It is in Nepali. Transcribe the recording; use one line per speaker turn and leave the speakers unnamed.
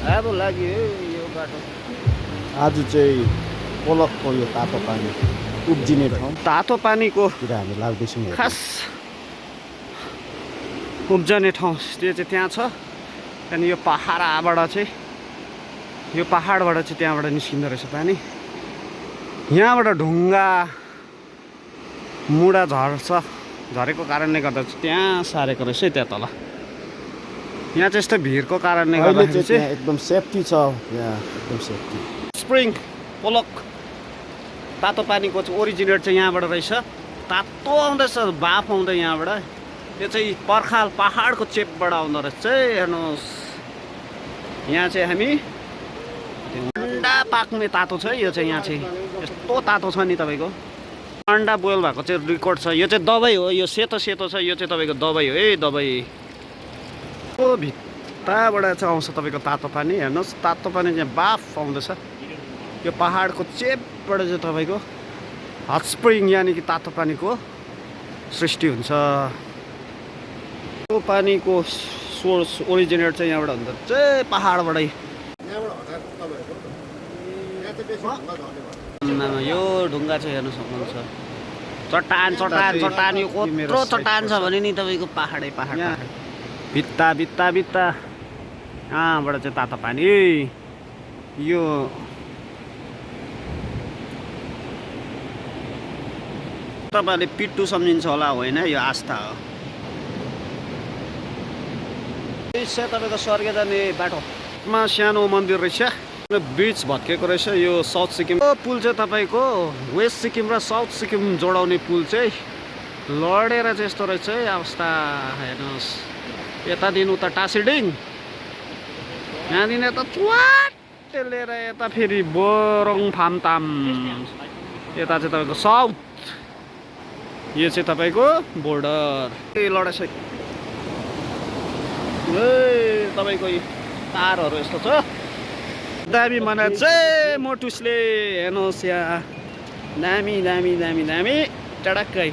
अब लाग्यो यो बाटो।
आज चाहिँ पोलकको यो तातो पानी उब्जिने ठाउँ
तातो पानीको
तिर हामी लाग्दैछौँ।
खास उब्जने ठाउँ त्यो चाहिँ त्यहाँ छ। त्यहाँदेखि यो पहाडबाट चाहिँ त्यहाँबाट निस्किँदो रहेछ पानी। यहाँबाट ढुङ्गा मुढा झरेको कारणले गर्दा चाहिँ त्यहाँ सारेको रहेछ है त्यहाँ तल। यहाँ चाहिँ यस्तो भिडको कारणले गर्दाखेरि चाहिँ
एकदम सेफ्टी छ। यहाँ एकदम सेफ्टी।
स्प्रिङ पोलक तातो पानीको चाहिँ ओरिजिनेट चाहिँ यहाँबाट रहेछ। तातो आउँदैछ, बाफ आउँदै यहाँबाट। यो चाहिँ पर्खाल पहाडको चेपबाट आउँदो रहेछ है। हेर्नुहोस् यहाँ चाहिँ हामी अन्डा पाक्ने तातो छ। यो चाहिँ यहाँ चाहिँ यस्तो तातो छ नि तपाईँको अन्डा बोइल भएको चाहिँ रेकर्ड छ। यो चाहिँ दबाई हो। यो सेतो छ। यो चाहिँ तपाईँको दबाई हो है, दबाई। यो भित्ताबाट चाहिँ आउँछ तपाईँको तातो पानी। हेर्नुहोस् तातो पानी चाहिँ बाफ आउँदैछ। यो पहाडको चेपबाट चाहिँ तपाईँको हट स्प्रिङ यानि कि तातो पानीको सृष्टि हुन्छ। यो पानीको सोर्स ओरिजिनेट चाहिँ यहाँबाट हुन्छ चाहिँ पहाडबाटै। यो ढुङ्गा चाहिँ हेर्नु सक्नुहुन्छ। चट्टान यो कत्रो चट्टान छ भने नि तपाईँको पहाडै पहाड। भित्ता यहाँबाट चाहिँ तातो पानी। यो तपाईँले पिट्टु सम्झिन्छ होला, होइन, यो आस्था हो। तपाईँको स्वर्ग जाने बाटोमा सानो मन्दिर रहेछ। ब्रिज भत्केको रहेछ। यो साउथ सिक्किम पुल चाहिँ तपाईँको वेस्ट सिक्किम र साउथ सिक्किम जोडाउने पुल चाहिँ लडेर चाहिँ यस्तो रहेछ है अवस्था। हेर्नुहोस् यतादेखि उता टासिडिङ, यहाँदेखि यता च्वाट लिएर यता फेरि बोरङ फामताम, यता चाहिँ तपाईँको साउथ। यो चाहिँ तपाईँको बोर्डर लडाइ छ। तपाईँको तारहरू यस्तो छ दामी बनाएको चाहिँ मोटुसले। हेर्नुहोस् यहाँ दामी टडक्कै।